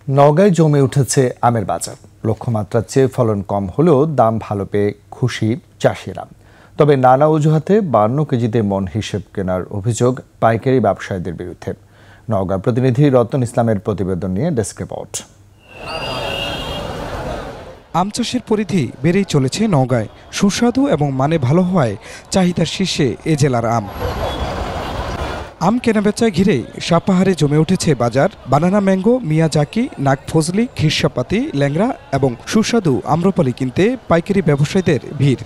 নওগাঁয় জমে উঠেছে আমের বাজার। লক্ষ্যমাত্রার চেয়ে ফলন কম হলেও দাম ভালো পেয়ে খুশি চাষিরা। তবে নানা অজুহাতে 52 কেজিতে মন হিসেব কেনার অভিযোগ পাইকারি ব্যবসায়ীদের বিরুদ্ধে। নওগাঁ প্রতিনিধি রতন ইসলামের প্রতিবেদন নিয়ে ডেস্ক রিপোর্ট। আম চাষের পরিধি বেড়েই চলেছে নওগাঁয়। সুস্বাদু এবং মানে ভালো হওয়ায় চাহিদার শীর্ষে এ জেলার আম কেনাবেচায় ঘিরে সাপাহারে জমে উঠেছে বাজার। বানানা ম্যাঙ্গো, মিয়াজাকি, নাগফজলি, খিরসাপাতি, ল্যাংড়া এবং সুস্বাদু আম্রপালি কিনতে পাইকারি ব্যবসায়ীদের ভিড়।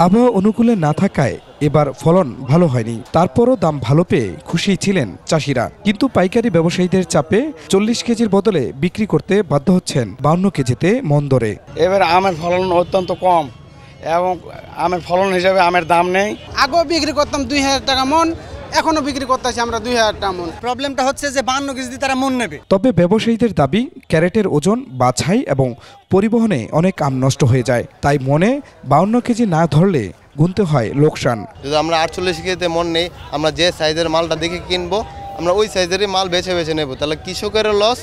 আবহাওয়া অনুকূলে না থাকায় এবার ফলন ভালো হয়নি, তারপরও দাম ভালো পেয়ে খুশি ছিলেন চাষিরা। কিন্তু পাইকারি ব্যবসায়ীদের চাপে 40 কেজির বদলে বিক্রি করতে বাধ্য হচ্ছেন 52 কেজিতে মন দরে। এবার আমের ফলন অত্যন্ত কম এবং আমের ফলন হিসাবে আমের দাম নেই। আগেও বিক্রি করতাম 2000 টাকা মন, এখনো বিক্রি করতেছি আমরা 2000 টাকা মন। প্রবলেমটা হচ্ছে যে 52 কেজি তারা মন নেবে। তবে ব্যবসায়ীদের দাবি, ক্যারেটের ওজন, বাছাই এবং পরিবহনে অনেক আম নষ্ট হয়ে যায়। তাই মনে 52 কেজি না ধরলে গুনতে হয় লোকসান। যদি আমরা 48 কেজিতে মন নেই, আমরা যে সাইজের মালটা দেখে কিনবো, আমরা ওই সাইজেরই মাল বেছে বেছে নেব। তাহলে কৃষকেরও লস,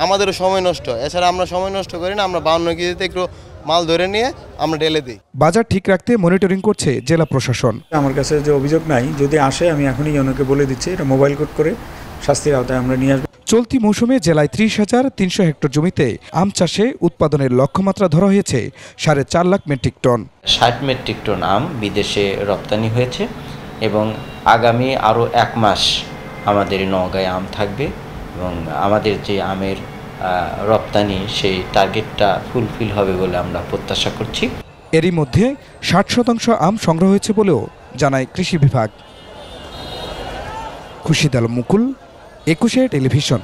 আমাদেরও সময় নষ্ট। এছাড়া আমরা সময় নষ্ট করি না, আমরা 52 কেজিতে একটু মাল ধরে নিয়ে আমরা ঢেলে দিই। বাজার ঠিক রাখতে মনিটরিং করছে জেলা প্রশাসন। আমার কাছে যে অভিযোগ নাই, যদি আসে আমি এখনই জনকে বলে দিচ্ছি, এটা মোবাইল কোড করে শাস্তির আওতায় আমরা নিয়ে আসবো। চলতি মৌসুমে জেলায় 30,300 হেক্টর জমিতে আম চাষে উৎপাদনের লক্ষ্যমাত্রা ধরা হয়েছে 4.5 lakh metric ton. 60 metric ton আম বিদেশে রপ্তানি হয়েছে এবং আগামী আরও 1 মাস আমাদের নওগাঁয় আম থাকবে এবং আমাদের যে আমের রপ্তানি সেই টার্গেটটা ফুলফিল হবে বলে আমরা প্রত্যাশা করছি। এরই মধ্যে 60% আম সংগ্রহ হয়েছে বলেও জানায় কৃষি বিভাগ। খুশিদ আলম মুকুল, 21 টেলিভিশন।